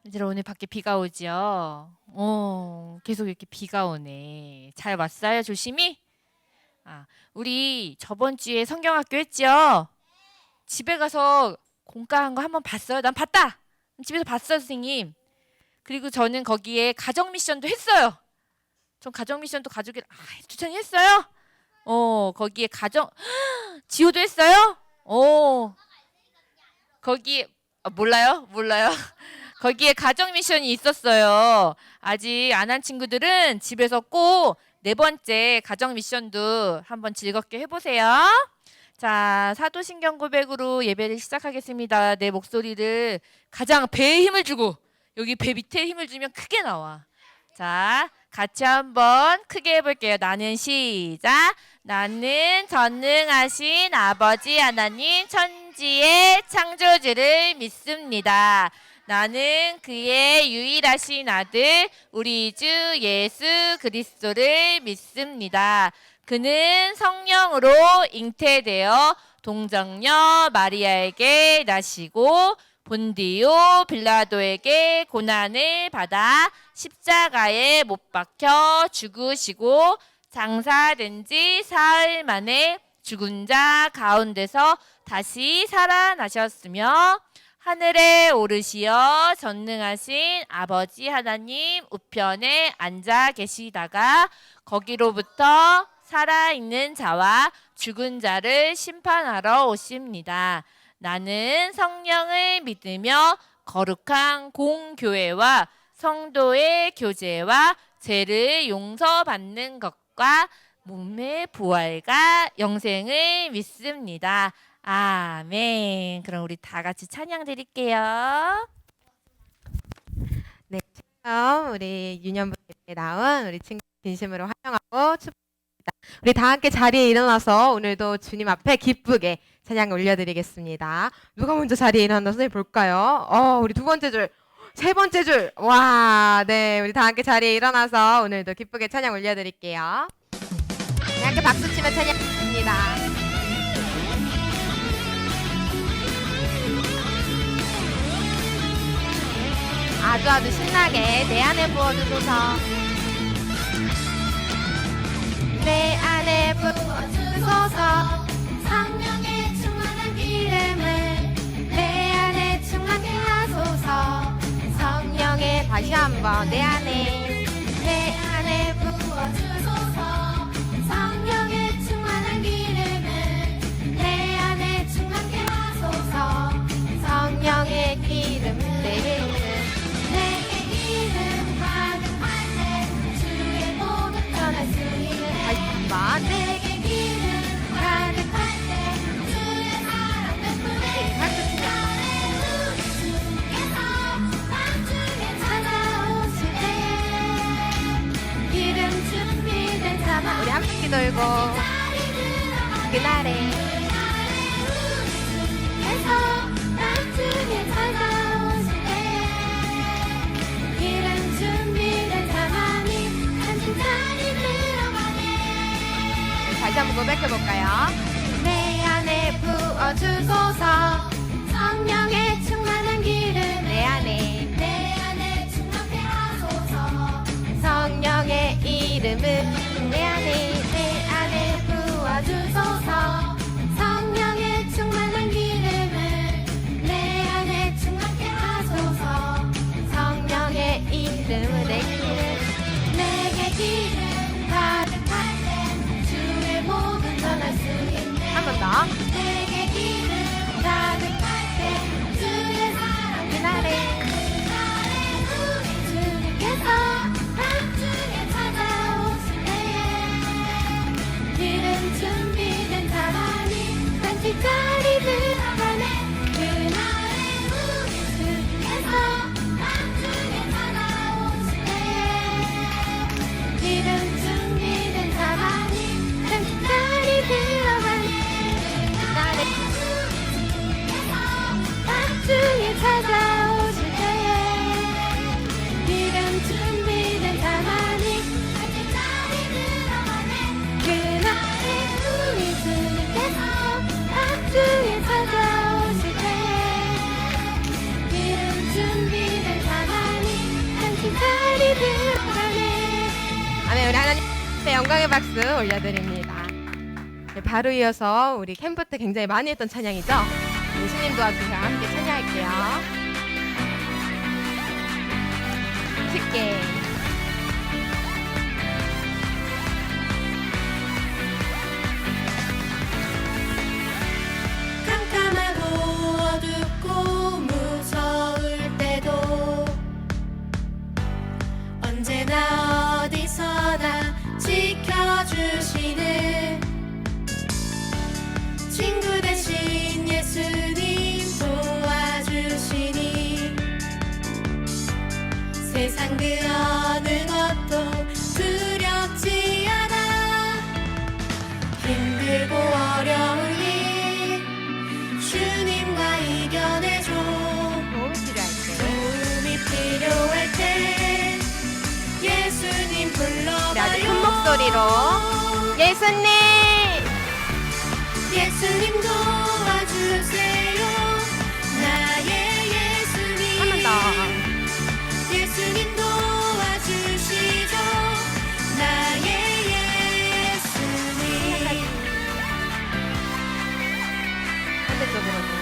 얘들아, 오늘 밖에 비가 오죠? 계속 이렇게 비가 오네. 잘 왔어요, 조심히? 우리 저번 주에 성경학교 했죠? 집에 가서 공과한 거 한번 봤어요? 난 봤다! 집에서 봤어요, 선생님. 그리고 저는 거기에 가정 미션도 했어요. 전 가정 미션도 가족이, 주찬이 했어요? 거기에 지호도 했어요? 거기에, 몰라요? 몰라요? 거기에 가정 미션이 있었어요. 아직 안 한 친구들은 집에서 꼭 네 번째 가정 미션도 한번 즐겁게 해보세요. 자, 사도신경 고백으로 예배를 시작하겠습니다. 내 목소리를 가장 배에 힘을 주고 여기 배 밑에 힘을 주면 크게 나와. 자, 같이 한번 크게 해볼게요. 나는 시작. 나는 전능하신 아버지 하나님 천지의 창조주를 믿습니다. 나는 그의 유일하신 아들 우리 주 예수 그리스도를 믿습니다. 그는 성령으로 잉태되어 동정녀 마리아에게 나시고 본디오 빌라도에게 고난을 받아 십자가에 못 박혀 죽으시고 장사된 지 사흘 만에 죽은 자 가운데서 다시 살아나셨으며 하늘에 오르시어 전능하신 아버지 하나님 우편에 앉아 계시다가 거기로부터 살아있는 자와 죽은 자를 심판하러 오십니다. 나는 성령을 믿으며 거룩한 공교회와 성도의 교제와 죄를 용서받는 것과 몸의 부활과 영생을 믿습니다. 아멘. 그럼 우리 다 같이 찬양 드릴게요. 네, 처음 우리 유년부에 나온 우리 친구 진심으로 환영하고 축복합니다. 우리 다 함께 자리에 일어나서 오늘도 주님 앞에 기쁘게 찬양 올려드리겠습니다. 누가 먼저 자리에 일어났나 선생님 볼까요? 우리 두 번째 줄, 세 번째 줄. 와, 네, 우리 다 함께 자리에 일어나서 오늘도 기쁘게 찬양 올려드릴게요. 네, 함께 박수 치며 찬양합니다. 아주 신나게 내 안에 부어주소서. 내 안에 부어주소서. 성령의 충만한 기름을 내 안에 충만케 하소서. 성령의 다시 한번 내 안에 부어주소서. 성령의 충만한 기름을 내 안에 충만케 하소서. 성령의 기름을 내게 기름 가득할 때 주의 모든 전할 수 있는 다시 한번 내게 기름 가득할 때 주의 사랑 베풀이 나의 우리 주께서 나중에 찾아오실 때 기름 준비된 자만 우리 함께 돌고 그날에 주께서 나중에 찾아오실 때 기름 준비된 자만이 앉은 자리 들어가네. 다시 한번 고백해볼까요? 내 안에 부어주소서. 성령의 충만한 기름 내 안에 충만케 하소서. 성령의 이름을 내 안에 부어주소서. 성령의 충만한 기름을 내 안에 충만케 하소서. 성령의 이름을 내게 기름 가득할 때 주의 모든 전할 수 있네. 한 번 더. 내게 기름 가득할 아멘. 우리 하나님 앞에 영광의 박수 올려드립니다. 네, 바로 이어서 우리 캠프 때 굉장히 많이 했던 찬양이죠. 예수님 도와주세요. 함께 찬양할게요. 쉽게. 깜깜하고 어둡고 무서울 때도 언제나 어디서나 지켜주시는 친구 대신 예수님 도와주시니 세상 그 어느 것도 두렵지 않아. 힘들고 어려운 일 주님과 이겨내줘. 도움이 필요할 때. 도움이 필요할 때 예수님 우리 아주 큰 불러봐요. 목소리로 예수님. 예수님 도와주세요. 나의 예수님. 한 번 더. 예수님 도와주시죠. 나의 예수님. 반대쪽으로도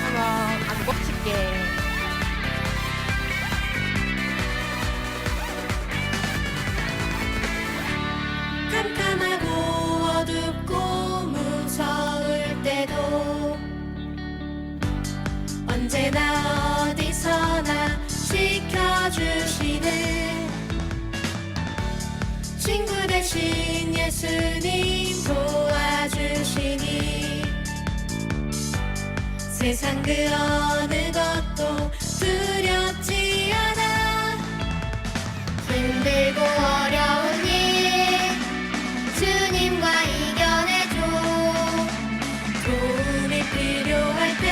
한번 아주 멋지게. 깜깜하고 어둡고 무서울 때도 언제나 어디서나 지켜주시는 친구 대신 예수님 도와주시니 세상 그 어느 것도 두렵지 않아. 힘들고 어려운 일 주님과 이겨내줘. 도움이 필요할 어떻게 때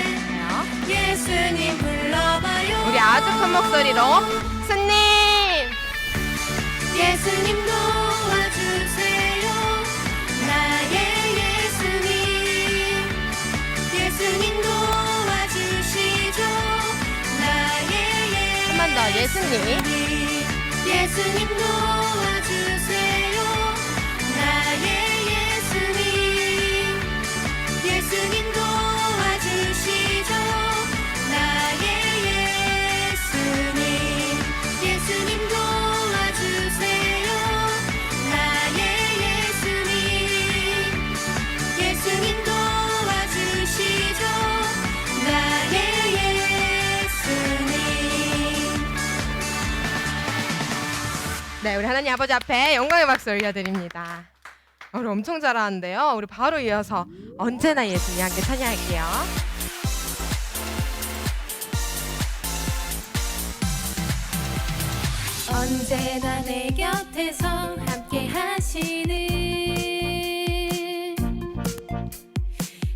해주세요? 예수님 불러봐요. 우리 아주 큰 목소리로 스님. 예수님 도와주세요. 나의 예수님. 예수님 도와주시죠. 나의 한 번 더 예수님. 예수님 도와주세요. 나의 예수님. 예수님 도와주시죠. 나의 예수님. 예수님 도와주세요. 나의 예수님. 예수님 도와주시죠. 나의 예수님. 네, 우리 하나님 아버지 앞에 영광의 박수 올려드립니다. 우리 엄청 잘하는데요. 우리 바로 이어서 언제나 예수님 함께 찬양할게요. 언제나 내 곁에서 함께 하시는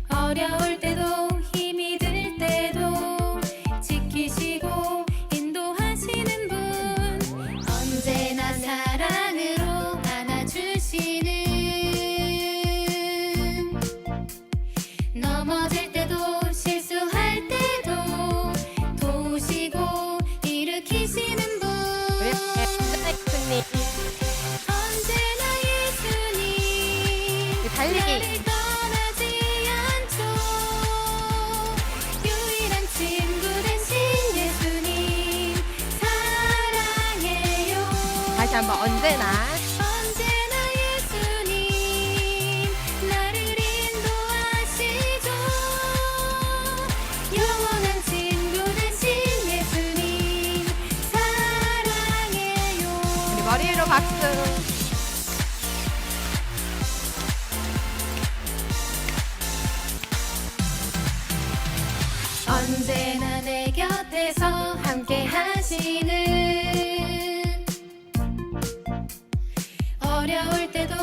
어려울 때도 힘이 들 때도 지키시고 인도하시는 분 언제나 사랑으로 안아주시는 넘어질 때도 실수할 때도 도우시고 일으키시는 분 우리 언제나 예수님. 언제나 예수님 우리 달리기. 나를 떠나지 않죠. 유일한 친구 대신 예수님 사랑해요. 다시 한번 언제나. 언제나 예수님 나를 인도하시죠. 영원한 친구 대신 예수님 사랑해요. 우리 머리 위로 박수. 언제나 내 곁에서 함께 하시는 어려울 때도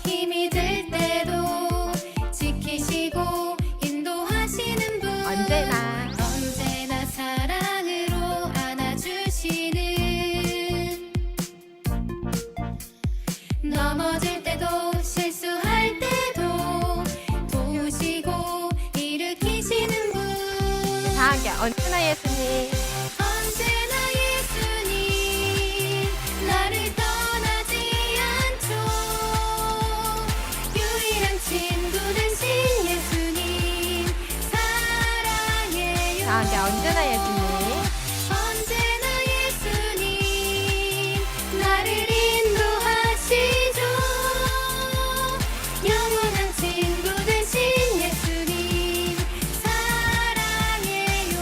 힘이 들 때도 지키시고 인도하시는 분 언제나. 언제나 사랑으로 안아주시는 넘어질 때도 실수할 때도 도우시고 일으키시는 분 다 함께 언제나 예수님. 언제나 예수님 언제나 예수님. 언제나 예수님 나를 인도하시죠. 영원한 친구 되신 예수님 사랑해요.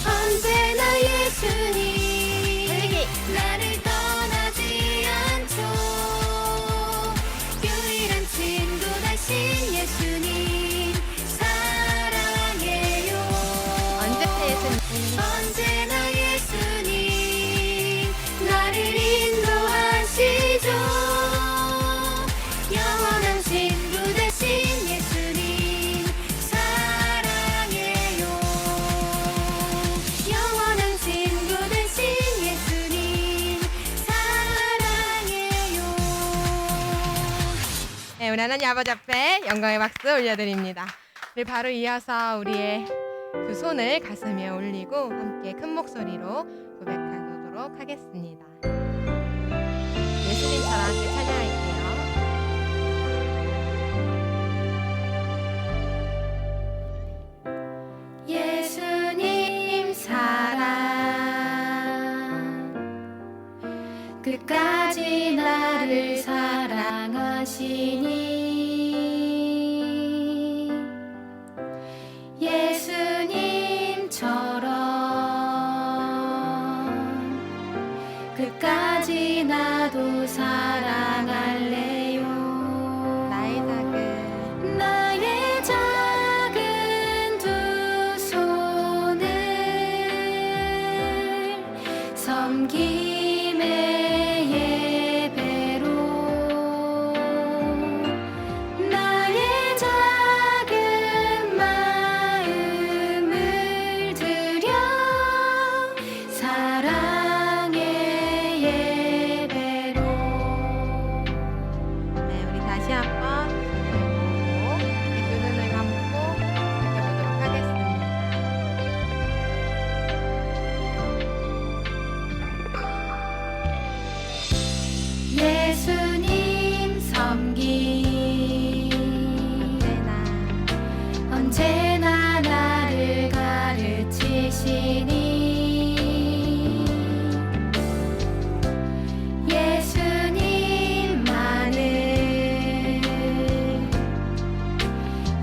언제나 예수님 나를 떠나지 않죠. 유일한 친구 되신 예수님 사랑해요. 언제나 예수님. 언제나 예수님 나를 인도하시죠. 영원한 친구 되신 예수님 사랑해요. 영원한 친구 되신 예수님 사랑해요. 네, 우리 하나님 아버지 앞에 영광의 박수 올려드립니다. 우리 바로 이어서 우리의 두 손을 가슴에 올리고 함께 큰 목소리로 고백하도록 하겠습니다. 예수님처럼 함께 찬양할게요. 예수님 사랑 끝까지 나를 사랑하시니 예수님처럼 끝까지 나도 사랑할래요. 나의 작은 나의 작은 두 손을 섬김의 예배로 나의 작은 마음을 드려 사랑의 예배로. 네, 우리 다시 한번 두 눈을 감고 지켜보도록 하겠습니다. 예수님 섬김 언제나 나를 가르치시니 예수님만을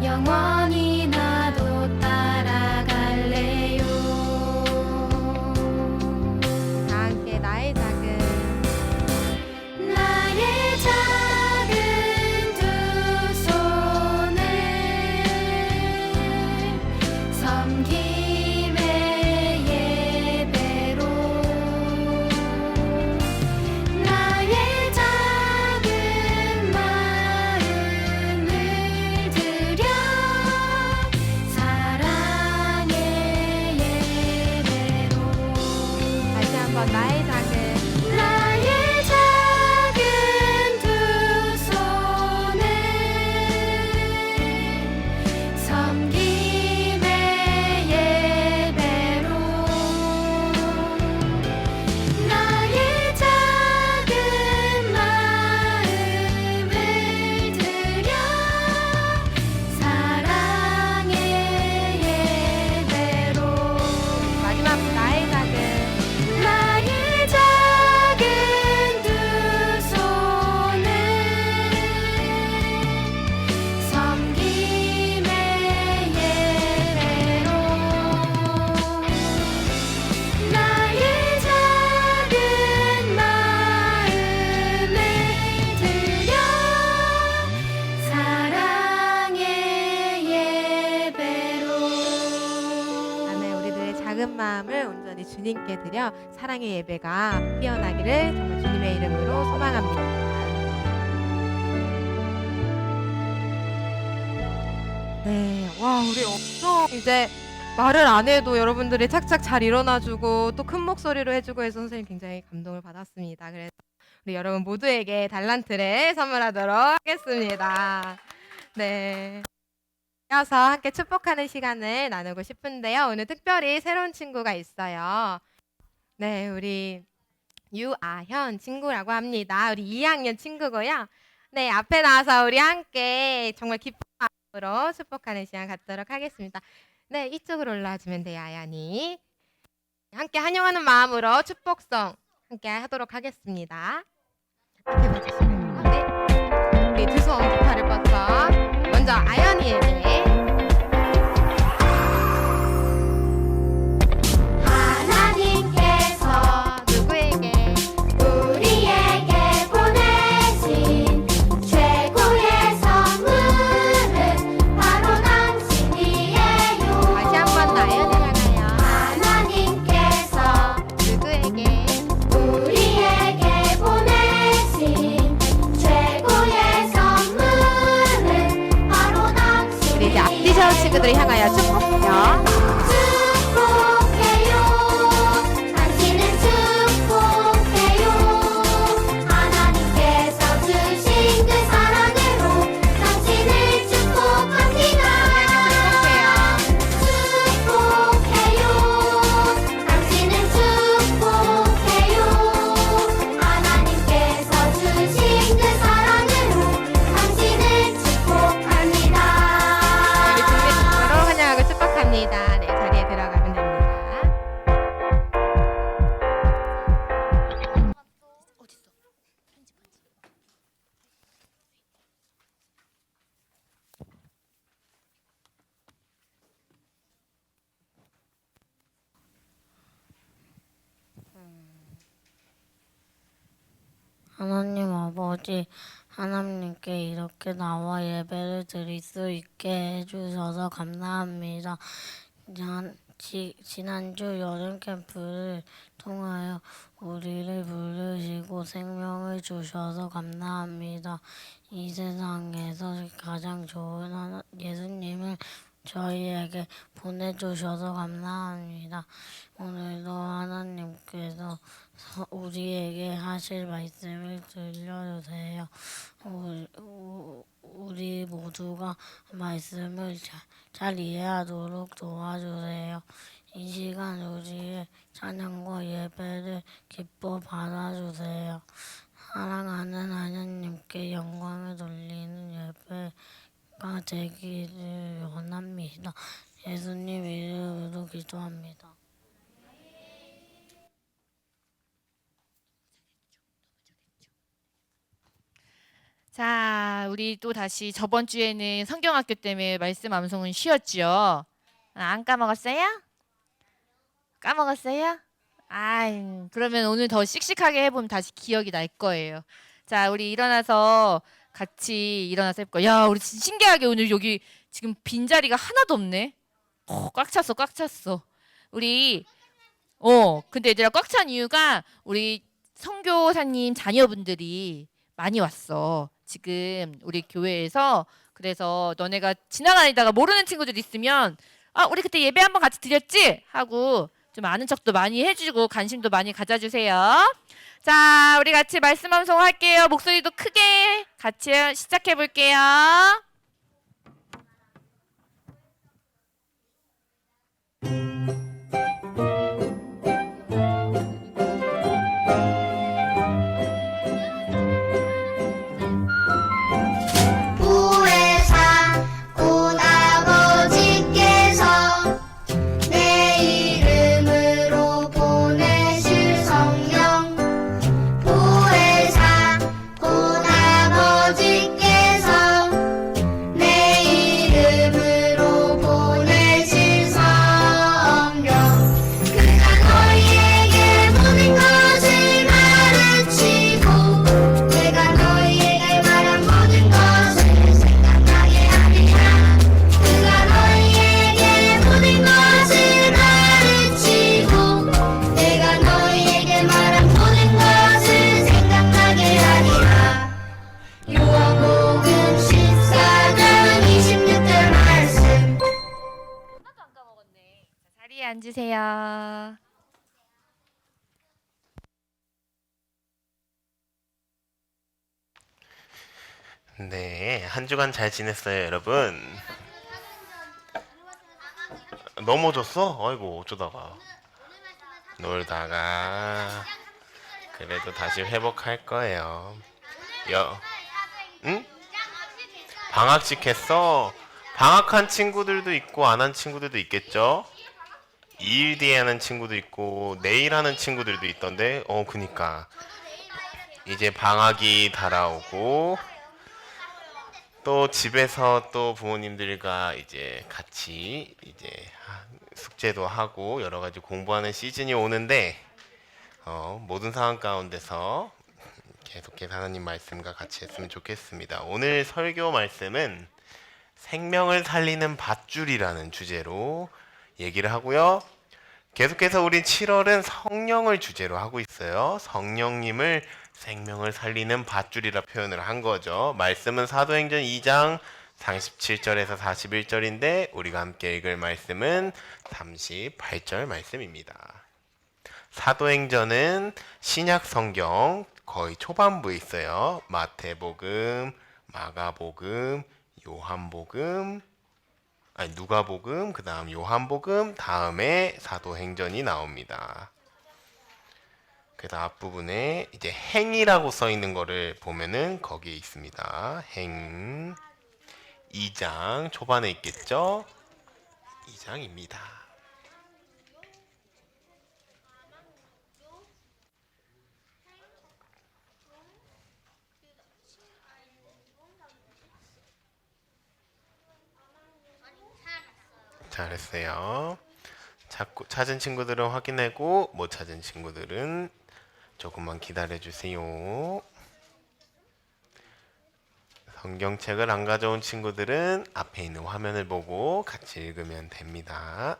영원히 나도 따라갈래요. 다 함께 나의 작은 나의 작은 두 손을 섬김의 예배로 나의 작은 마음을 드려 사랑의 예배로. 다시 한번 나의 작은 나의 작은 두 손을 섬김의 예배로 나의 작은 마음을 드려 사랑의 예배로. 마지막 나의 작은 나의 작은 두 손을 섬김의 예배로 나의 작은 마음을 드려 사랑의 예배로. 아멘. 우리들의 작은 마음을 온전히 주님께 드려 사랑의 예배가 피어나기를 정말 주님의 이름으로 소망합니다. 네, 와, 우리 엄청 이제 말을 안 해도 여러분들이 착착 잘 일어나주고 또 큰 목소리로 해주고 해서 선생님 굉장히 감동을 받았습니다. 그래서 우리 여러분 모두에게 달란트를 선물하도록 하겠습니다. 네. 이어서 함께 축복하는 시간을 나누고 싶은데요. 오늘 특별히 새로운 친구가 있어요. 네, 우리 유아현 친구라고 합니다. 우리 2학년 친구고요. 네, 앞에 나와서 우리 함께 정말 기쁜 마음으로 축복하는 시간 갖도록 하겠습니다. 네, 이쪽으로 올라와주면 돼요, 아연이. 함께 환영하는 마음으로 축복성 함께 하도록 하겠습니다. 이렇게 봐주시면 네. 우리 두 손 깃발을 뻗어 먼저 아연이에게 하나님께서 누구에게 우리에게 보내신 최고의 선물은 바로 당신이에요. 다시 한번 아연을 향하여 하나님께서 누구에게 우리에게 보내신 최고의 선물은 바로 우리 이제 앞뒤 당신이에요. 세운 친구들을 향하여 축복해요. 축복해요. 당신은 축복해요. 하나님께서 주신 그 사랑으로 당신을 축복합니다. 축복해요. 당신은 축복해요. 하나님께서 주신 그 사랑으로 당신을 축복합니다. 우리 준비로 환영하고 축복합니다. 네, 자리에 들어가면 됩니다. 하나님 아버지, 하나님께 이렇게 나와 예배를 드릴 수 있게 해주셔서 감사합니다. 지난주 여름 캠프를 통하여 우리를 부르시고 생명을 주셔서 감사합니다. 이 세상에서 가장 좋은 예수님을 저희에게 보내주셔서 감사합니다. 오늘도 하나님께서 우리에게 하실 말씀을 들려주세요. 우리 모두가 말씀을 잘 이해하도록 도와주세요. 이 시간 우리의 찬양과 예배를 기뻐 받아주세요. 사랑하는 하나님께 영광을 돌리는 예배가 되기를 원합니다. 예수님 이름으로 기도합니다. 자, 우리 또 다시 저번 주에는 성경학교 때문에 말씀 암송은 쉬었죠. 안 까먹었어요? 까먹었어요? 그러면 오늘 더 씩씩하게 해보면 다시 기억이 날 거예요. 자, 우리 일어나서 같이 일어나서 해볼까요? 야, 우리 진짜 신기하게 오늘 여기 지금 빈자리가 하나도 없네. 꽉 찼어, 꽉 찼어. 우리 근데 얘들아 꽉 찬 이유가 우리 선교사님 자녀분들이 많이 왔어. 지금 우리 교회에서. 그래서 너네가 지나다니다가 모르는 친구들 있으면 우리 그때 예배 한번 같이 드렸지? 하고 좀 아는 척도 많이 해주고 관심도 많이 가져주세요. 자, 우리 같이 말씀 암송할게요. 목소리도 크게 같이 시작해 볼게요. 구회사 온 아버지께서 내 이름으로 보내실 성령. 구회사 온 아버지께서 내 이름으로 보내실 성령. 그가 너희에게 모든 것을 가르치고 내가 너희에게 말한 모든 것을 생각나게 하리라. 그가 너희에게 모든 것을 가르치고 내가 너희에게 말한 모든 것을 생각나게 하리라. 요한복음 14장 26절 말씀. 하나도 안 까먹었네. 자, 자리에 앉으세요. 네, 한 주간 잘 지냈어요, 여러분? 넘어졌어? 아이고, 어쩌다가. 놀다가. 그래도 다시 회복할 거예요. 응? 방학식 했어? 방학한 친구들도 있고 안 한 친구들도 있겠죠? 2일 뒤에 하는 친구도 있고 내일 하는 친구들도 있던데 그니까 이제 방학이 달아오고 또 집에서 또 부모님들과 이제 같이 이제 숙제도 하고 여러 가지 공부하는 시즌이 오는데 모든 상황 가운데서 계속해서 하나님 말씀과 같이 했으면 좋겠습니다. 오늘 설교 말씀은 생명을 살리는 밧줄이라는 주제로 얘기를 하고요. 계속해서 우리 7월은 성령을 주제로 하고 있어요. 성령님을 생명을 살리는 밧줄이라 표현을 한 거죠. 말씀은 사도행전 2장 37절에서 41절인데 우리가 함께 읽을 말씀은 38절 말씀입니다. 사도행전은 신약 성경 거의 초반부에 있어요. 마태복음, 마가복음, 요한복음, 누가복음, 그 다음 요한복음, 다음에 사도행전이 나옵니다. 그래서 앞부분에 이제 행이라고 써 있는 거를 보면은 거기에 있습니다. 행 2장 초반에 있겠죠? 2장입니다. 잘했어요. 찾은 친구들은 확인하고 못 찾은 친구들은 조금만 기다려주세요. 성경책을 안 가져온 친구들은 앞에 있는 화면을 보고 같이 읽으면 됩니다.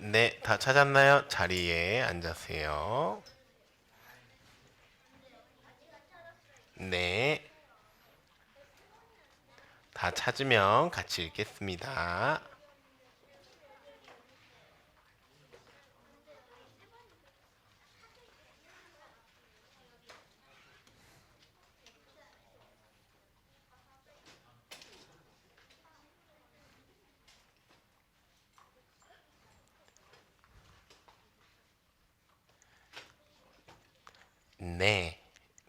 네, 다 찾았나요? 자리에 앉으세요. 네, 다 찾으면 같이 읽겠습니다. 네,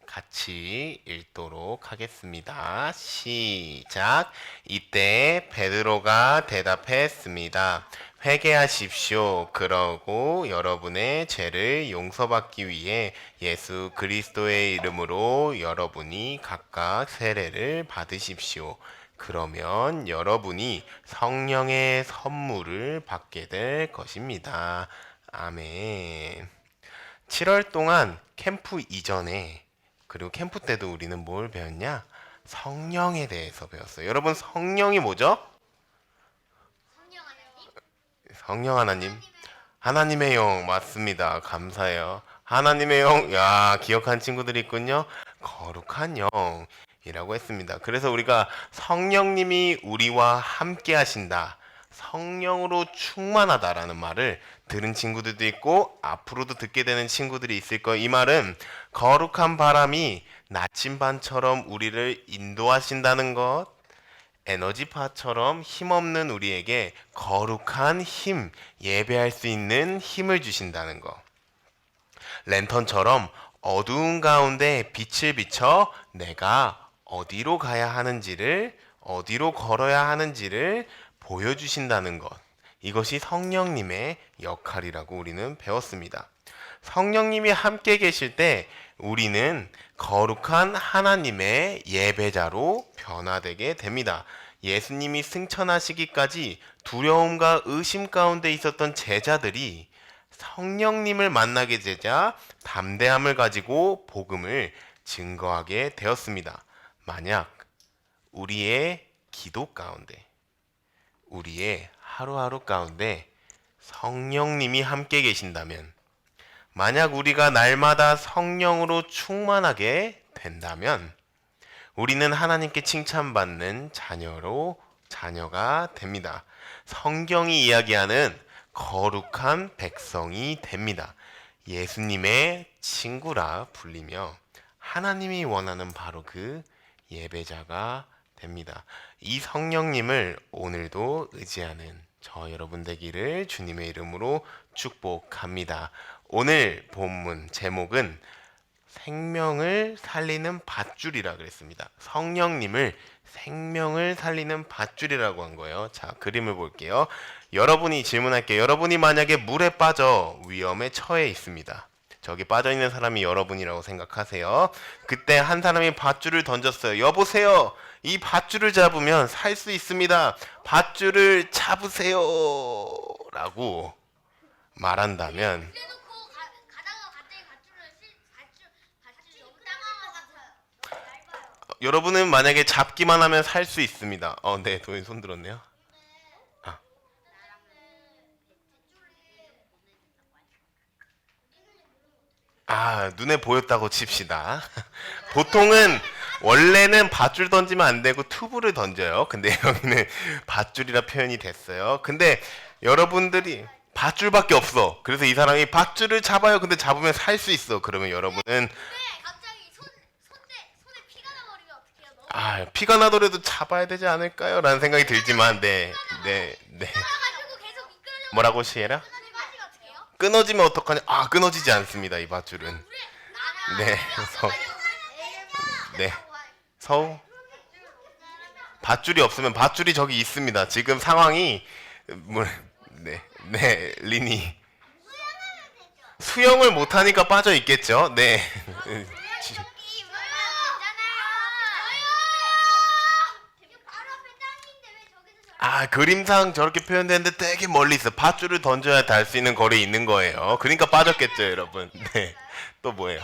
같이 읽도록 하겠습니다. 시작. 이때 베드로가 대답했습니다. 회개하십시오. 그러고 여러분의 죄를 용서받기 위해 예수 그리스도의 이름으로 여러분이 각각 세례를 받으십시오. 그러면 여러분이 성령의 선물을 받게 될 것입니다. 아멘. 7월 동안 캠프 이전에 그리고 캠프 때도 우리는 뭘 배웠냐? 성령에 대해서 배웠어요. 여러분 성령이 뭐죠? 성령 하나님. 하나님의 영 맞습니다. 감사해요. 하나님의 영. 야, 기억한 친구들이 있군요. 거룩한 영이라고 했습니다. 그래서 우리가 성령님이 우리와 함께 하신다. 성령으로 충만하다라는 말을 들은 친구들도 있고 앞으로도 듣게 되는 친구들이 있을 거예요. 이 말은 거룩한 바람이 나침반처럼 우리를 인도하신다는 것, 에너지파처럼 힘없는 우리에게 거룩한 힘, 예배할 수 있는 힘을 주신다는 것. 랜턴처럼 어두운 가운데 빛을 비춰 내가 어디로 가야 하는지를, 어디로 걸어야 하는지를 보여주신다는 것. 이것이 성령님의 역할이라고 우리는 배웠습니다. 성령님이 함께 계실 때 우리는 거룩한 하나님의 예배자로 변화되게 됩니다. 예수님이 승천하시기까지 두려움과 의심 가운데 있었던 제자들이 성령님을 만나게 되자 담대함을 가지고 복음을 증거하게 되었습니다. 만약 우리의 기도 가운데, 우리의 하루하루 가운데 성령님이 함께 계신다면 만약 우리가 날마다 성령으로 충만하게 된다면 우리는 하나님께 칭찬받는 자녀가 됩니다. 성경이 이야기하는 거룩한 백성이 됩니다. 예수님의 친구라 불리며 하나님이 원하는 바로 그 예배자가 됩니다. 이 성령님을 오늘도 의지하는 저 여러분 되기를 주님의 이름으로 축복합니다. 오늘 본문 제목은 생명을 살리는 밧줄이라 그랬습니다. 성령님을 생명을 살리는 밧줄이라고 한 거예요. 자, 그림을 볼게요. 여러분이 질문할게요. 여러분이 만약에 물에 빠져 위험에 처해 있습니다. 저기 빠져 있는 사람이 여러분이라고 생각하세요. 그때 한 사람이 밧줄을 던졌어요. 여보세요. 이 밧줄을 잡으면 살 수 있습니다. 밧줄을 잡으세요. 라고 말한다면 그래놓고 가다가 갑자기 밧줄 너무 땅한 것 같아요. 얇아요. 여러분은 만약에 잡기만 하면 살 수 있습니다. 네, 도인 손 들었네요. 눈에 보였다고 칩시다. 보통은 원래는 밧줄 던지면 안 되고 튜브를 던져요. 근데 여기는 밧줄이라 표현이 됐어요. 근데 여러분들이 밧줄밖에 없어. 그래서 이 사람이 밧줄을 잡아요. 근데 잡으면 살 수 있어. 그러면 여러분은 갑자기 손에 피가 나버리면 어떡해요? 너무 피가 나더라도 잡아야 되지 않을까요? 라는 생각이 들지만 네. 가지고 계속 미끄러져. 뭐라고 시에라? 빠지면 어떡해요? 끊어지면 어떡하냐? 끊어지지 않습니다. 이 밧줄은. 네. 서우. 밧줄이 없으면 밧줄이 저기 있습니다. 지금 상황이 리니 수영을 못 하니까 빠져 있겠죠? 네. 그림상 저렇게 표현되는데 되게 멀리 있어. 밧줄을 던져야 닿을 수 있는 거리에 있는 거예요. 그러니까 빠졌겠죠, 여러분. 네. 또 뭐예요?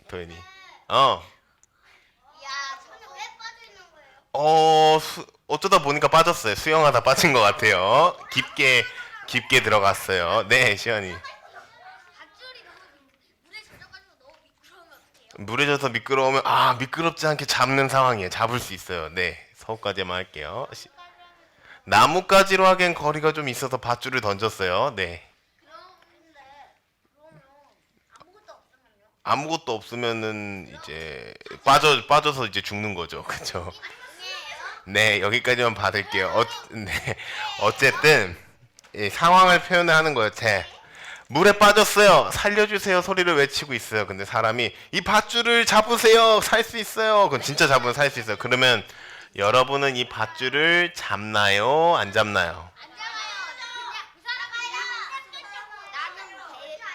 도현이. 야, 손에 왜 빠져 있는 거예요? 어쩌다 보니까 빠졌어요. 수영하다 빠진 것 같아요. 깊게 들어갔어요. 네, 시연이. 밧줄이 너무 물에 젖어가지고 너무 미끄러우면 어떡해요? 물에 젖어서 미끄러우면 미끄럽지 않게 잡는 상황이에요. 잡을 수 있어요. 네, 서우까지만 할게요. 나뭇가지로 하기엔 거리가 좀 있어서 밧줄을 던졌어요. 네. 그러면 아무것도 없으면요? 아무것도 없으면은 이제 빠져서 이제 죽는 거죠. 그렇죠? 네, 여기까지만 받을게요. 네. 어쨌든 이 상황을 표현하는 거예요. 물에 빠졌어요. 살려주세요 소리를 외치고 있어요. 근데 사람이 이 밧줄을 잡으세요. 살 수 있어요. 그럼 진짜 잡으면 살 수 있어요. 그러면 여러분은 이 밧줄을 잡나요? 안 잡나요? 안 잡아요. 그냥 그 사람이 나는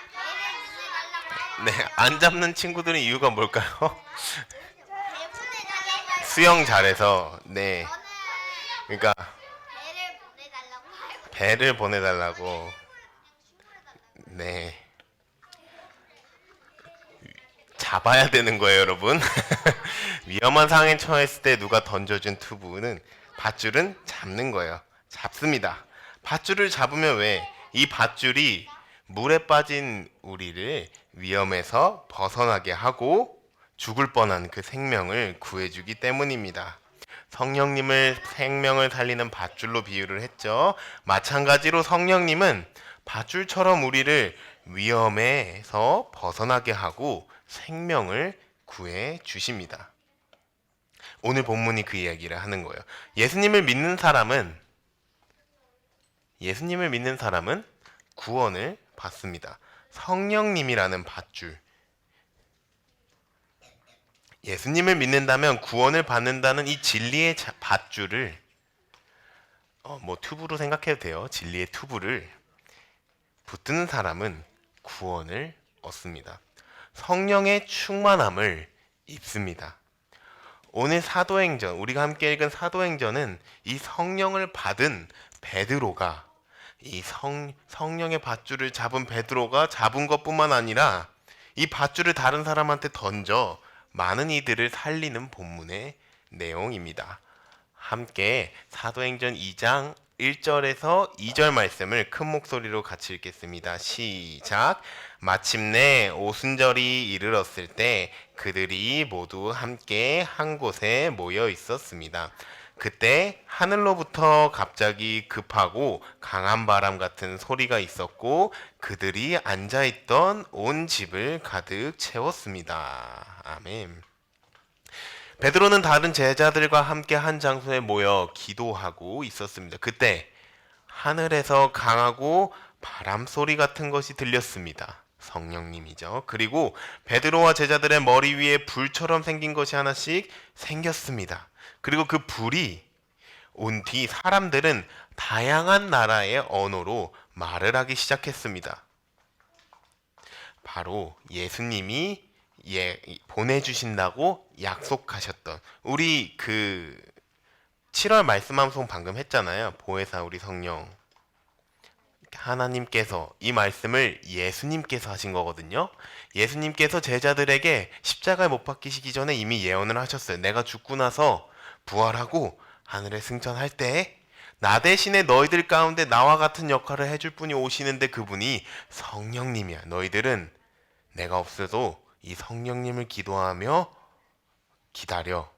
배를 보내달라고. 네, 안 잡는 친구들은 이유가 뭘까요? 배 보내달라고. 수영 잘해서. 네. 저는 그러니까 배를 보내달라고. 배를 보내달라고. 네. 잡아야 되는 거예요, 여러분. 위험한 상황에 처했을 때 누가 던져준 튜브는 밧줄은 잡는 거예요. 잡습니다. 밧줄을 잡으면 왜? 이 밧줄이 물에 빠진 우리를 위험에서 벗어나게 하고 죽을 뻔한 그 생명을 구해주기 때문입니다. 성령님을 생명을 살리는 밧줄로 비유를 했죠. 마찬가지로 성령님은 밧줄처럼 우리를 위험에서 벗어나게 하고 생명을 구해 주십니다. 오늘 본문이 그 이야기를 하는 거예요. 예수님을 믿는 사람은 구원을 받습니다. 성령님이라는 밧줄. 예수님을 믿는다면 구원을 받는다는 이 진리의 밧줄을 튜브로 생각해도 돼요. 진리의 튜브를 붙드는 사람은 구원을 얻습니다. 성령의 충만함을 입습니다. 오늘 사도행전, 우리가 함께 읽은 사도행전은 이 성령을 받은 베드로가 이 성령의 밧줄을 잡은 베드로가 잡은 것뿐만 아니라 이 밧줄을 다른 사람한테 던져 많은 이들을 살리는 본문의 내용입니다. 함께 사도행전 2장 1절에서 2절 말씀을 큰 목소리로 같이 읽겠습니다. 시작. 마침내 오순절이 이르렀을 때 그들이 모두 함께 한 곳에 모여 있었습니다. 그때 하늘로부터 갑자기 급하고 강한 바람 같은 소리가 있었고 그들이 앉아있던 온 집을 가득 채웠습니다. 아멘. 베드로는 다른 제자들과 함께 한 장소에 모여 기도하고 있었습니다. 그때 하늘에서 강하고 바람 소리 같은 것이 들렸습니다. 성령님이죠. 그리고 베드로와 제자들의 머리 위에 불처럼 생긴 것이 하나씩 생겼습니다. 그리고 그 불이 온 뒤 사람들은 다양한 나라의 언어로 말을 하기 시작했습니다. 바로 예수님이 보내주신다고 약속하셨던 우리 7월 말씀함송 방금 했잖아요. 보혜사 우리 성령 하나님께서 이 말씀을 예수님께서 하신 거거든요. 예수님께서 제자들에게 십자가에 못 박히시기 전에 이미 예언을 하셨어요. 내가 죽고 나서 부활하고 하늘에 승천할 때 나 대신에 너희들 가운데 나와 같은 역할을 해줄 분이 오시는데 그분이 성령님이야. 너희들은 내가 없어도 이 성령님을 기도하며 기다려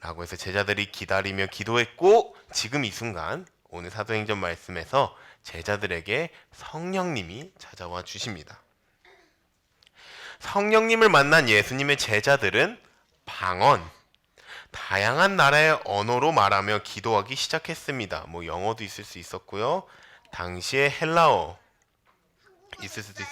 라고 해서 제자들이 기다리며 기도했고 지금 이 순간 오늘 사도행전 말씀에서 제자들에게 성령님이 찾아와 주십니다. 성령님을 만난 예수님의 제자들은 방언, 다양한 나라의 언어로 말하며 기도하기 시작했습니다. 뭐 영어도 있을 수 있었고요. 당시에 헬라어 있을 수도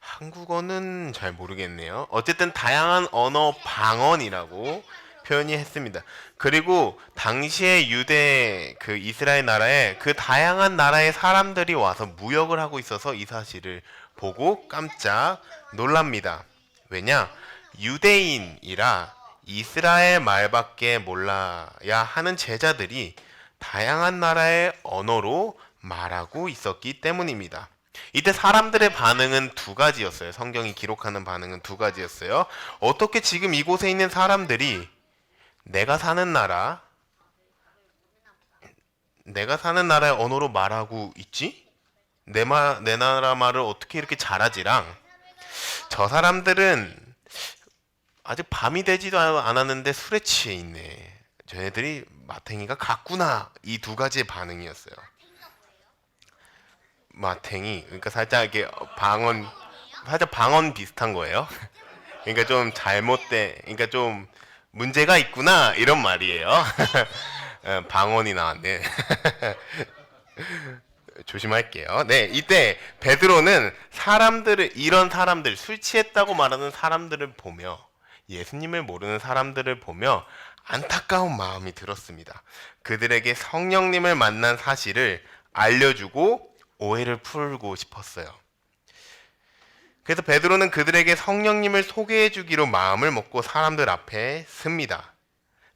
한국어는 잘 모르겠네요. 어쨌든 다양한 언어 방언이라고 표현이 했습니다. 그리고 당시에 유대 이스라엘 나라에 그 다양한 나라의 사람들이 와서 무역을 하고 있어서 이 사실을 보고 깜짝 놀랍니다. 왜냐? 유대인이라 이스라엘 말밖에 몰라야 하는 제자들이 다양한 나라의 언어로 말하고 있었기 때문입니다. 이때 사람들의 반응은 두 가지였어요. 성경이 기록하는 반응은 두 가지였어요. 어떻게 지금 이곳에 있는 사람들이 내가 사는 나라의 언어로 말하고 있지? 내 나라 말을 어떻게 이렇게 잘하지랑 저 사람들은 아직 밤이 되지도 않았는데 술에 취해 있네. 쟤네들이 마탱이가 같구나. 이 두 가지의 반응이었어요. 마탱이 그러니까 살짝 이렇게 방언 비슷한 거예요. 그러니까 좀 그러니까 좀 문제가 있구나 이런 말이에요. 방언이 나왔네. 조심할게요. 네, 이때 베드로는 이런 사람들, 술 취했다고 말하는 사람들을 보며 예수님을 모르는 사람들을 보며 안타까운 마음이 들었습니다. 그들에게 성령님을 만난 사실을 알려주고 오해를 풀고 싶었어요. 그래서 베드로는 그들에게 성령님을 소개해 주기로 마음을 먹고 사람들 앞에 섭니다.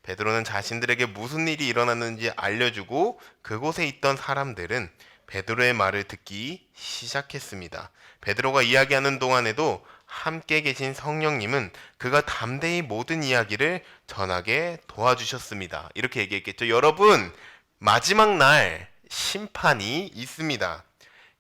베드로는 자신들에게 무슨 일이 일어났는지 알려주고 그곳에 있던 사람들은 베드로의 말을 듣기 시작했습니다. 베드로가 이야기하는 동안에도 함께 계신 성령님은 그가 담대히 모든 이야기를 전하게 도와주셨습니다. 이렇게 얘기했겠죠. 여러분, 마지막 날 심판이 있습니다.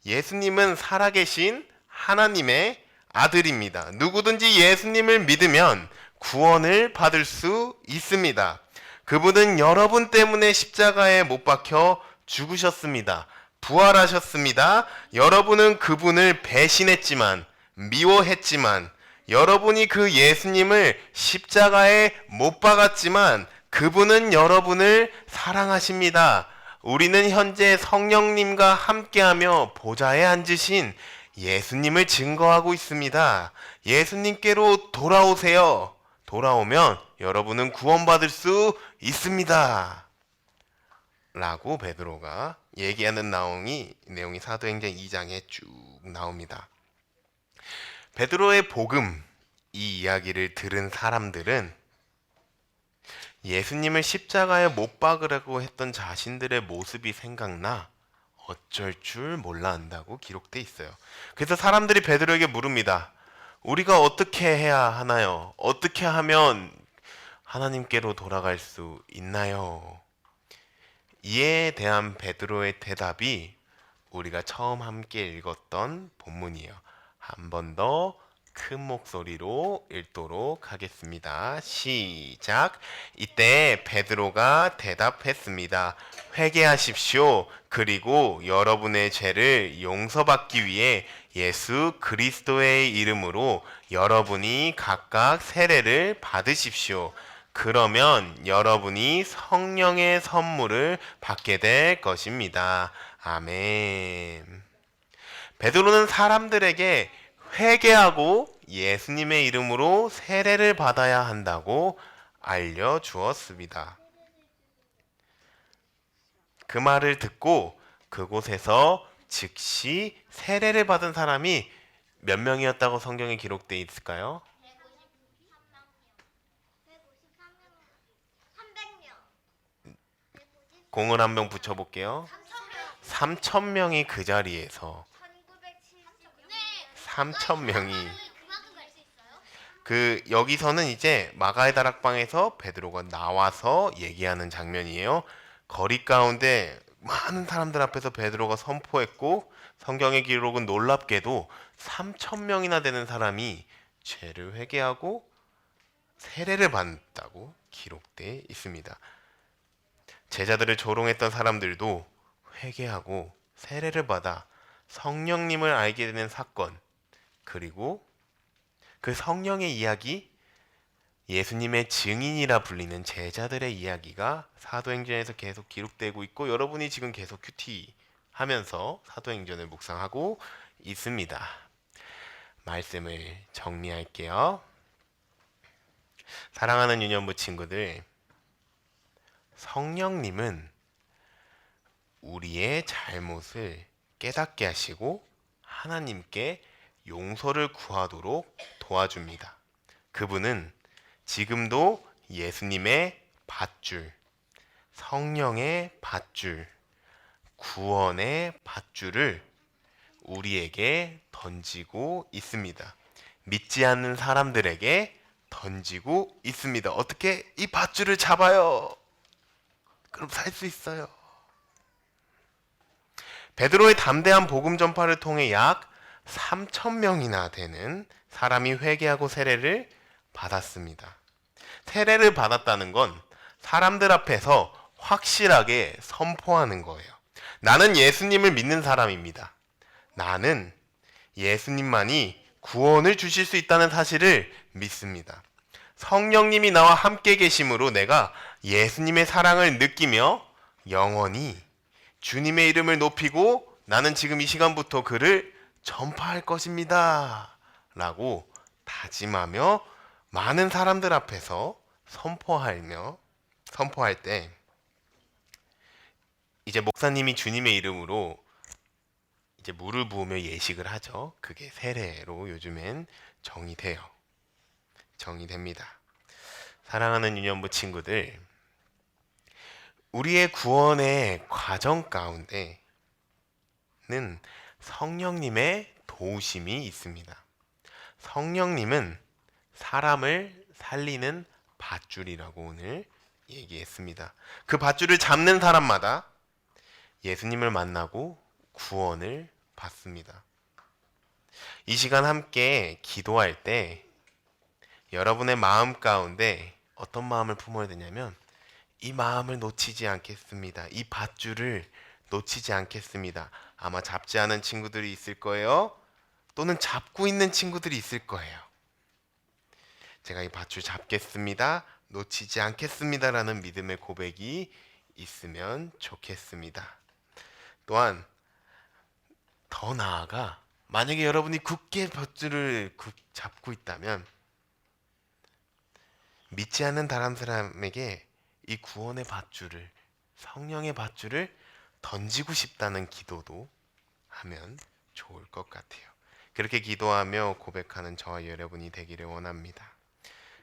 예수님은 살아계신 하나님의 아들입니다. 누구든지 예수님을 믿으면 구원을 받을 수 있습니다. 그분은 여러분 때문에 십자가에 못 박혀 죽으셨습니다. 부활하셨습니다. 여러분은 그분을 배신했지만, 미워했지만, 여러분이 그 예수님을 십자가에 못 박았지만, 그분은 여러분을 사랑하십니다. 우리는 현재 성령님과 함께하며 보좌에 앉으신 예수님을 증거하고 있습니다. 예수님께로 돌아오세요. 돌아오면 여러분은 구원받을 수 있습니다. 라고 베드로가 얘기하는 내용이 사도행전 2장에 쭉 나옵니다. 베드로의 복음, 이 이야기를 들은 사람들은 예수님을 십자가에 못 박으라고 했던 자신들의 모습이 생각나 어쩔 줄 몰라 한다고 기록돼 있어요. 그래서 사람들이 베드로에게 물습니다. 우리가 어떻게 해야 하나요? 어떻게 하면 하나님께로 돌아갈 수 있나요? 이에 대한 베드로의 대답이 우리가 처음 함께 읽었던 본문이에요. 한 번 더 큰 목소리로 읽도록 하겠습니다. 시작. 이때 베드로가 대답했습니다. 회개하십시오. 그리고 여러분의 죄를 용서받기 위해 예수 그리스도의 이름으로 여러분이 각각 세례를 받으십시오. 그러면 여러분이 성령의 선물을 받게 될 것입니다. 아멘. 베드로는 사람들에게 회개하고 예수님의 이름으로 세례를 받아야 한다고 알려주었습니다. 그 말을 듣고 그곳에서 즉시 세례를 받은 사람이 몇 명이었다고 성경에 기록되어 있을까요? 300명. 공을 한 명 붙여볼게요. 3,000명. 3,000명이 그 자리에서 1970. 네. 3,000명이 그만큼 갈 수 있어요? 그 여기서는 이제 마가의 다락방에서 베드로가 나와서 얘기하는 장면이에요. 거리 가운데 많은 사람들 앞에서 베드로가 선포했고 성경의 기록은 놀랍게도 3,000명이나 되는 사람이 죄를 회개하고 세례를 받았다고 기록되어 있습니다. 제자들을 조롱했던 사람들도 회개하고 세례를 받아 성령님을 알게 되는 사건, 그리고 그 성령의 이야기, 예수님의 증인이라 불리는 제자들의 이야기가 사도행전에서 계속 기록되고 있고 여러분이 지금 계속 큐티 하면서 사도행전을 묵상하고 있습니다. 말씀을 정리할게요. 사랑하는 유년부 친구들, 성령님은 우리의 잘못을 깨닫게 하시고 하나님께 용서를 구하도록 도와줍니다. 그분은 지금도 예수님의 밧줄, 성령의 밧줄, 구원의 밧줄을 우리에게 던지고 있습니다. 믿지 않는 사람들에게 던지고 있습니다. 어떻게? 이 밧줄을 잡아요. 그럼 살 수 있어요. 베드로의 담대한 복음 전파를 통해 약 3,000명이나 되는 사람이 회개하고 세례를 받았습니다. 세례를 받았다는 건 사람들 앞에서 확실하게 선포하는 거예요. 나는 예수님을 믿는 사람입니다. 나는 예수님만이 구원을 주실 수 있다는 사실을 믿습니다. 성령님이 나와 함께 계심으로 내가 예수님의 사랑을 느끼며 영원히 주님의 이름을 높이고 나는 지금 이 시간부터 그를 전파할 것입니다. 라고 다짐하며 많은 사람들 앞에서 선포할 때 이제 목사님이 주님의 이름으로 이제 물을 부으며 예식을 하죠. 그게 세례로 요즘엔 정의됩니다. 사랑하는 유년부 친구들, 우리의 구원의 과정 가운데는 성령님의 도우심이 있습니다. 성령님은 사람을 살리는 밧줄이라고 오늘 얘기했습니다. 그 밧줄을 잡는 사람마다 예수님을 만나고 구원을 받습니다. 이 시간 함께 기도할 때 여러분의 마음 가운데 어떤 마음을 품어야 되냐면 이 마음을 놓치지 않겠습니다. 이 밧줄을 놓치지 않겠습니다. 아마 잡지 않은 친구들이 있을 거예요. 또는 잡고 있는 친구들이 있을 거예요. 제가 이 밧줄 잡겠습니다. 놓치지 않겠습니다라는 믿음의 고백이 있으면 좋겠습니다. 또한 더 나아가 만약에 여러분이 굳게 밧줄을 잡고 있다면 믿지 않는 다른 사람에게 이 구원의 밧줄을, 성령의 밧줄을 던지고 싶다는 기도도 하면 좋을 것 같아요. 그렇게 기도하며 고백하는 저와 여러분이 되기를 원합니다.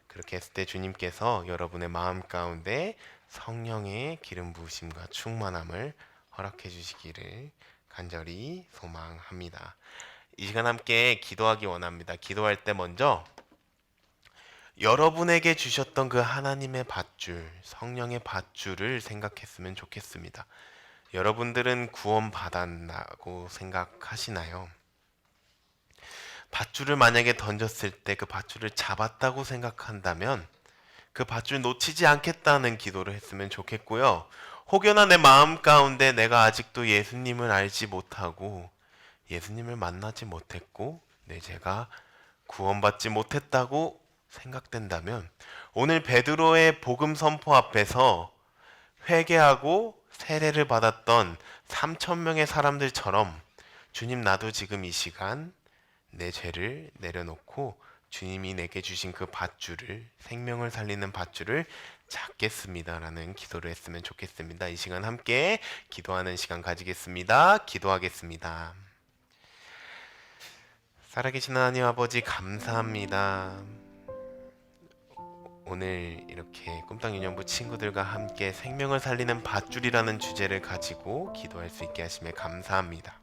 그렇게 했을 때 주님께서 여러분의 마음 가운데 성령의 기름 부으심과 충만함을 허락해 주시기를 간절히 소망합니다. 이 시간 함께 기도하기 원합니다. 기도할 때 먼저 여러분에게 주셨던 그 하나님의 밧줄, 성령의 밧줄을 생각했으면 좋겠습니다. 여러분들은 구원 받았다고 생각하시나요? 밧줄을 만약에 던졌을 때 그 밧줄을 잡았다고 생각한다면 그 밧줄 놓치지 않겠다는 기도를 했으면 좋겠고요. 혹여나 내 마음 가운데 내가 아직도 예수님을 알지 못하고 예수님을 만나지 못했고 내 죄가 구원받지 못했다고 생각된다면 오늘 베드로의 복음 선포 앞에서 회개하고 세례를 받았던 3,000명의 사람들처럼 주님, 나도 지금 이 시간 내 죄를 내려놓고 주님이 내게 주신 그 밧줄을, 생명을 살리는 밧줄을 잡겠습니다라는 기도를 했으면 좋겠습니다. 이 시간 함께 기도하는 시간 가지겠습니다. 기도하겠습니다. 살아계신 하나님 아버지, 감사합니다. 오늘 이렇게 꿈땅 유년부 친구들과 함께 생명을 살리는 밧줄이라는 주제를 가지고 기도할 수 있게 하심에 감사합니다.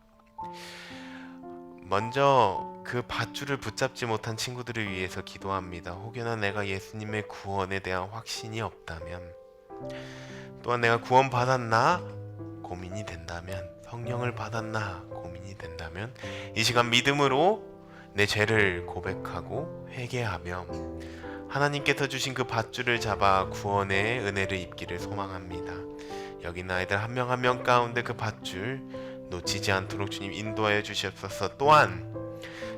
먼저 그 밧줄을 붙잡지 못한 친구들을 위해서 기도합니다. 혹여나 내가 예수님의 구원에 대한 확신이 없다면, 또한 내가 구원 받았나 고민이 된다면, 성령을 받았나 고민이 된다면 이 시간 믿음으로 내 죄를 고백하고 회개하며 하나님께서 주신 그 밧줄을 잡아 구원의 은혜를 입기를 소망합니다. 여기 있는 아이들 한 명 한 명 가운데 그 밧줄 놓치지 않도록 주님 인도하여 주시옵소서. 또한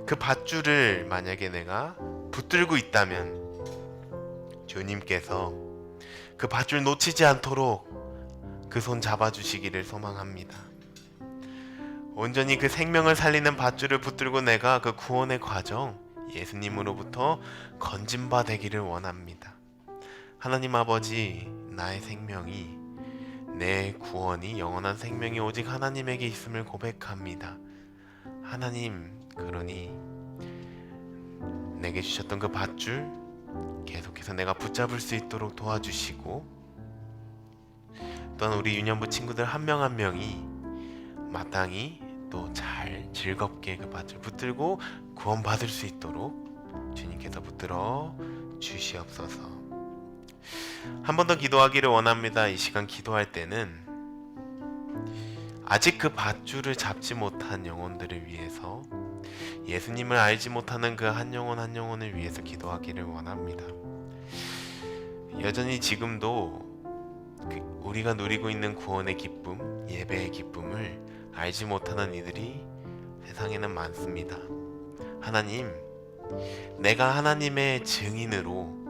그 밧줄을 만약에 내가 붙들고 있다면 주님께서 그 밧줄 놓치지 않도록 그 손 잡아주시기를 소망합니다. 온전히 그 생명을 살리는 밧줄을 붙들고 내가 그 구원의 과정, 예수님으로부터 건진바 되기를 원합니다. 하나님 아버지, 나의 생명이, 내 구원이, 영원한 생명이 오직 하나님에게 있음을 고백합니다. 하나님, 그러니 내게 주셨던 그 밧줄 계속해서 내가 붙잡을 수 있도록 도와주시고, 또한 우리 유년부 친구들 한 명 한 명이 마땅히 또 잘 즐겁게 그 밧줄 붙들고 구원받을 수 있도록 주님께서 붙들어 주시옵소서. 한 번 더 기도하기를 원합니다. 이 시간 기도할 때는 아직 그 밧줄을 잡지 못한 영혼들을 위해서, 예수님을 알지 못하는 그 한 영혼 한 영혼을 위해서 기도하기를 원합니다. 여전히 지금도 우리가 누리고 있는 구원의 기쁨, 예배의 기쁨을 알지 못하는 이들이 세상에는 많습니다. 하나님, 내가 하나님의 증인으로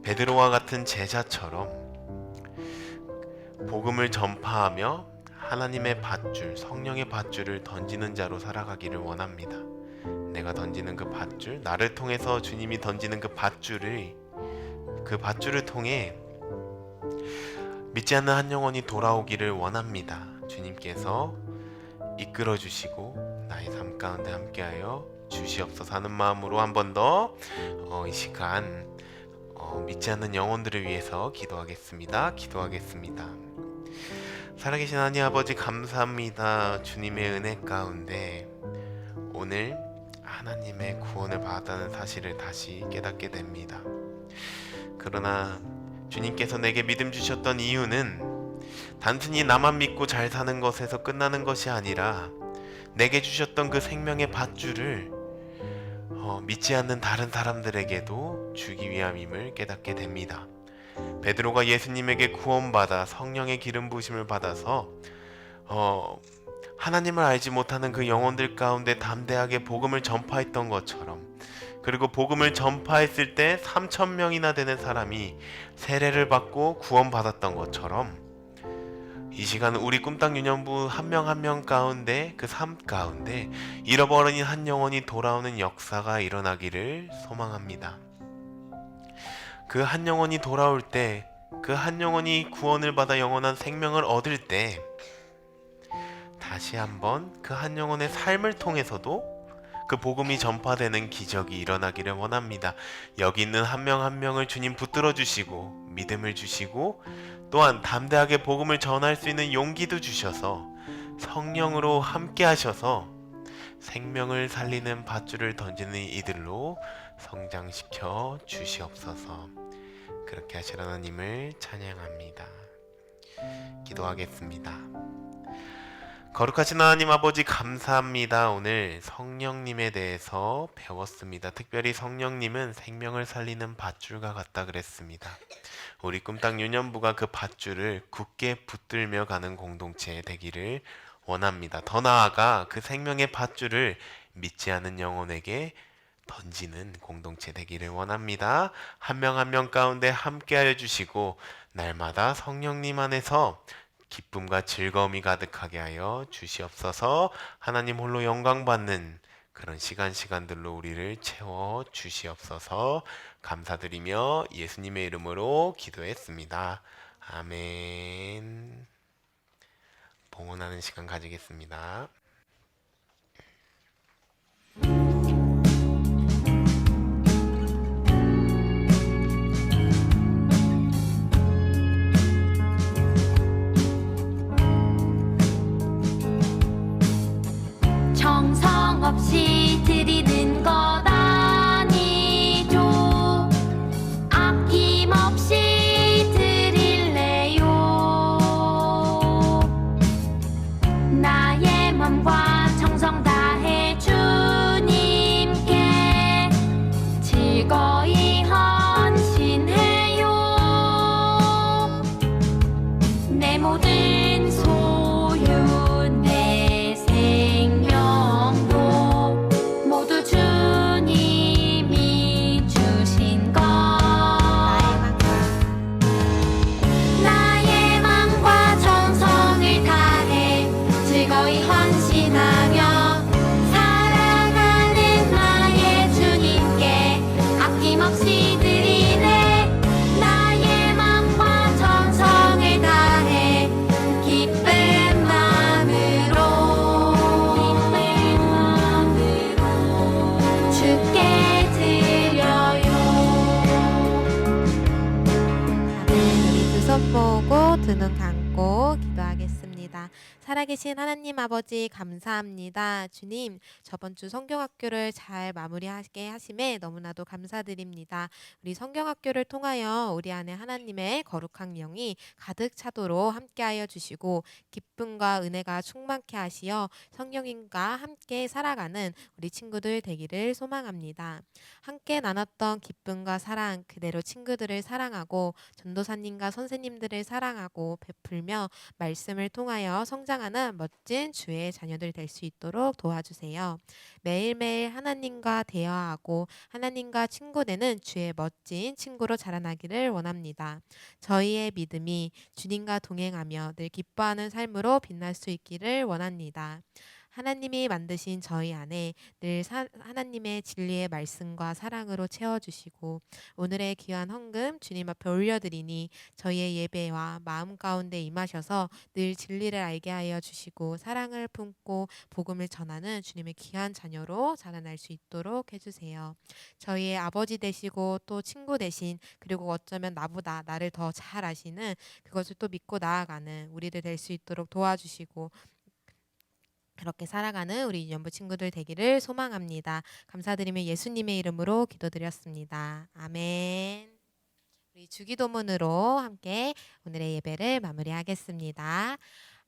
베드로와 같은 제자처럼 복음을 전파하며 하나님의 밧줄, 성령의 밧줄을 던지는 자로 살아가기를 원합니다. 내가 던지는 그 밧줄, 나를 통해서 주님이 던지는 그 밧줄을 통해 믿지 않는 한 영혼이 돌아오기를 원합니다. 주님께서 이끌어 주시고 나의 삶 가운데 함께하여 주시옵소서 하는 마음으로 한 번 더 이 시간 믿지 않는 영혼들을 위해서 기도하겠습니다. 살아계신 하나님 아버지, 감사합니다. 주님의 은혜 가운데 오늘 하나님의 구원을 받았다는 사실을 다시 깨닫게 됩니다. 그러나 주님께서 내게 믿음 주셨던 이유는 단순히 나만 믿고 잘 사는 것에서 끝나는 것이 아니라 내게 주셨던 그 생명의 밧줄을 믿지 않는 다른 사람들에게도 주기 위함임을 깨닫게 됩니다. 베드로가 예수님에게 구원받아 성령의 기름 부으심을 받아서 하나님을 알지 못하는 그 영혼들 가운데 담대하게 복음을 전파했던 것처럼, 그리고 복음을 전파했을 때 3,000명이나 되는 사람이 세례를 받고 구원받았던 것처럼 이 시간 우리 꿈땅 유년부 한 명 한 명 가운데, 그 삶 가운데 잃어버린 한 영혼이 돌아오는 역사가 일어나기를 소망합니다. 그 한 영혼이 돌아올 때, 그 한 영혼이 구원을 받아 영원한 생명을 얻을 때 다시 한번 그 한 영혼의 삶을 통해서도 그 복음이 전파되는 기적이 일어나기를 원합니다. 여기 있는 한 명 한 명을 주님 붙들어 주시고 믿음을 주시고, 또한 담대하게 복음을 전할 수 있는 용기도 주셔서 성령으로 함께 하셔서 생명을 살리는 밧줄을 던지는 이들로 성장시켜 주시옵소서. 그렇게 하실 하나님을 찬양합니다. 기도하겠습니다. 거룩하신 하나님 아버지 감사합니다. 오늘 성령님에 대해서 배웠습니다. 특별히 성령님은 생명을 살리는 밧줄과 같다 그랬습니다. 우리 꿈땅 유년부가 그 밧줄을 굳게 붙들며 가는 공동체 되기를 원합니다. 더 나아가 그 생명의 밧줄을 믿지 않은 영혼에게 던지는 공동체 되기를 원합니다. 한 명 한 명 가운데 함께하여 주시고 날마다 성령님 안에서 기쁨과 즐거움이 가득하게 하여 주시옵소서. 하나님 홀로 영광 받는 그런 시간들로 우리를 채워 주시옵소서. 감사드리며 예수님의 이름으로 기도했습니다. 아멘. 봉헌하는 시간 가지겠습니다. 정성 없이 드리는 것 아니죠. 아낌없이 드릴래요. 나의 맘과 정성 다해 주님께 즐거이 헌신해요. 내 모든 소유 내 생명도 모두 주님이 주신 것. 나의 맘과 정성을 다해 즐거이 헌신하며 사랑하는 나의 주님께 아낌없이 드리네. 나의 맘과 정성을 다해 기쁜 마음으로 주께 드려요. 우리 두 손 모으고 두 눈 감고 기도하겠습니다. 살아계신 하나님 아버지 감사합니다. 주님, 저번 주 성경학교를 잘 마무리하게 하심에 너무나도 감사드립니다. 우리 성경학교를 통하여 우리 안에 하나님의 거룩한 영이 가득 차도록 함께하여 주시고 기쁨과 은혜가 충만케 하시어 성령님과 함께 살아가는 우리 친구들 되기를 소망합니다. 함께 나눴던 기쁨과 사랑 그대로 친구들을 사랑하고 전도사님과 선생님들을 사랑하고 베풀며 말씀을 통하여 성장하는 멋진 주의 자녀들 될 수 있도록 도와주세요. 매일매일 하나님과 대화하고 하나님과 친구 되는 주의 멋진 친구로 자라나기를 원합니다. 저희의 믿음이 주님과 동행하며 늘 기뻐하는 삶으로 빛날 수 있기를 원합니다. 하나님이 만드신 저희 안에 늘 하나님의 진리의 말씀과 사랑으로 채워주시고 오늘의 귀한 헌금 주님 앞에 올려드리니 저희의 예배와 마음 가운데 임하셔서 늘 진리를 알게 하여 주시고 사랑을 품고 복음을 전하는 주님의 귀한 자녀로 자라날 수 있도록 해주세요. 저희의 아버지 되시고 또 친구 되신 그리고 어쩌면 나보다 나를 더 잘 아시는 그것을 또 믿고 나아가는 우리들 될 수 있도록 도와주시고 그렇게 살아가는 우리 유년부 친구들 되기를 소망합니다. 감사드리며 예수님의 이름으로 기도드렸습니다. 아멘. 우리 주기도문으로 함께 오늘의 예배를 마무리하겠습니다.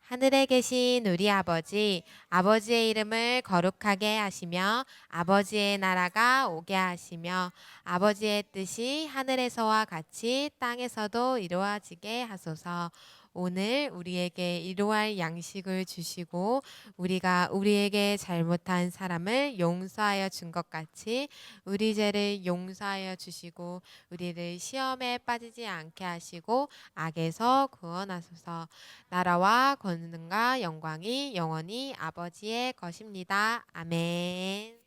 하늘에 계신 우리 아버지, 아버지의 이름을 거룩하게 하시며 아버지의 나라가 오게 하시며 아버지의 뜻이 하늘에서와 같이 땅에서도 이루어지게 하소서. 오늘 우리에게 일용할 양식을 주시고 우리가 우리에게 잘못한 사람을 용서하여 준 것 같이 우리 죄를 용서하여 주시고 우리를 시험에 빠지지 않게 하시고 악에서 구원하소서. 나라와 권능과 영광이 영원히 아버지의 것입니다. 아멘.